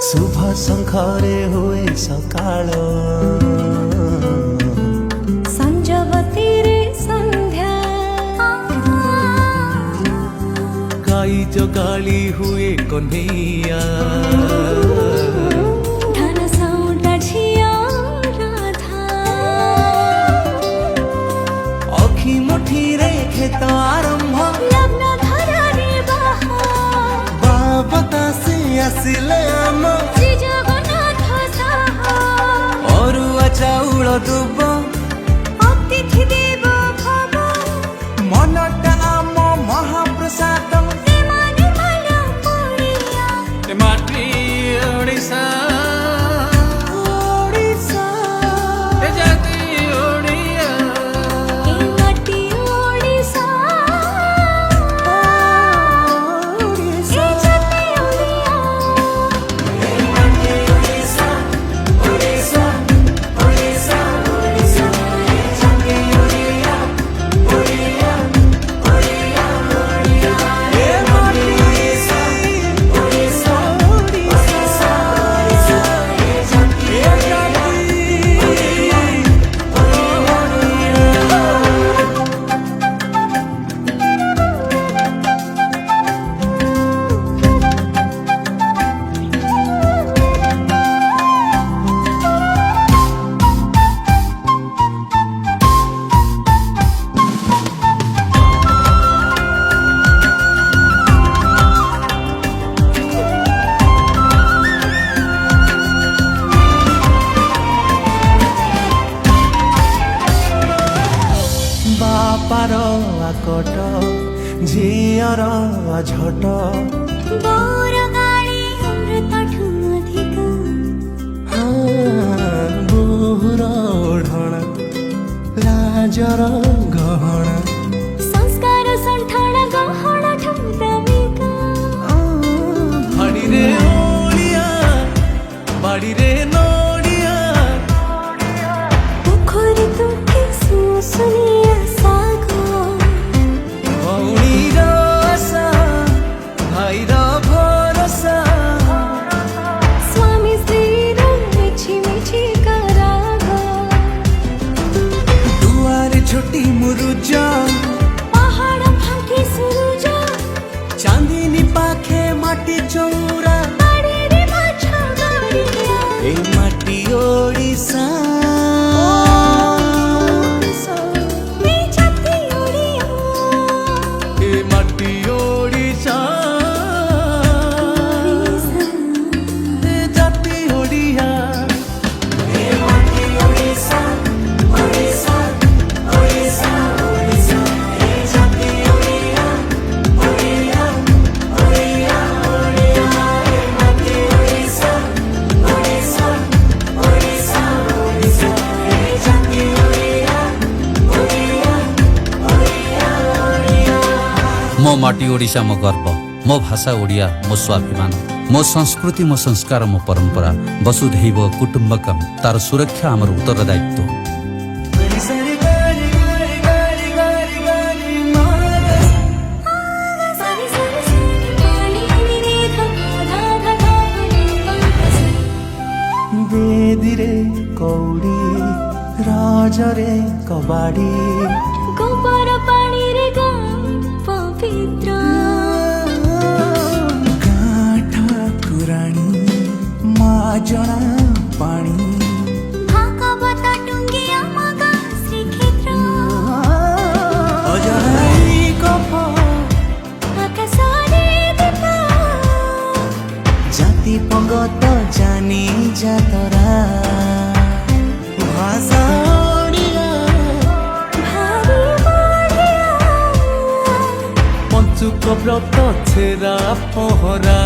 शुभ शंखरे हुए सकाळ संजवती रे संध्या गाई जगाली हुए कन्हैया धन सौंटा झिया राधा अखि मुठी रे खेत आरंभ लग्न धरा रे बाहा बाबता से आसिले आम श्री जगन्नाथ साहा अरुआ चाउल दुब अतिथि देव भव मनटा आम महाप्रसाद प्रेमानि माला पड़िया माटी ओडिशा ओडिशा ए जाति ओडिया ए माटी ओडिशा ए जाति ओडिया बापार आकट झियर झट बोर गाड़ी अमृतठु अधिक बोहुर ओढ़ण राजर गहण संस्कार संठाण गहण ठु दामिक बाड़ी रे ओडिया बाड़ी रे नोडिया पोखरी तुठी सुसुनिया सागो भौणीर आशा भाइर भरोसा स्वामी स्त्रीर मिछि मिछि करागो दुआरे छोटी मुरुज पहाड़ फांकी सुरुज चांदनी पाखे माटी चौरा बाड़ी रे माछ गाड़िया ए माटी ओडिशा ए जाति ओडिया ए माटी ओडिशा ए जाति ओडिया मो माटी ओडिशा मो गर्व मो भाषा ओडिया मो स्वाभिमान मो संस्कृति मो संस्कार मो परंपरा वसुधैव कुटुंबकम तार सुरक्षा आमर उत्तरदायित्व। सारी सारी सारी पानी रे धा धा धा बेदिरे कौड़ी राजरे कबाड़ी गोबर पानी रे गा पवित्र ठाकुराणी माजना पानी भागवत टुंगिया मगा श्रीक्षेत्र अजराई कफ आकाशरे दीप जाति पंगत जानी जातरा भाषा ओडिया भारी बढ़िया पंचुक व्रत छेरा पहरा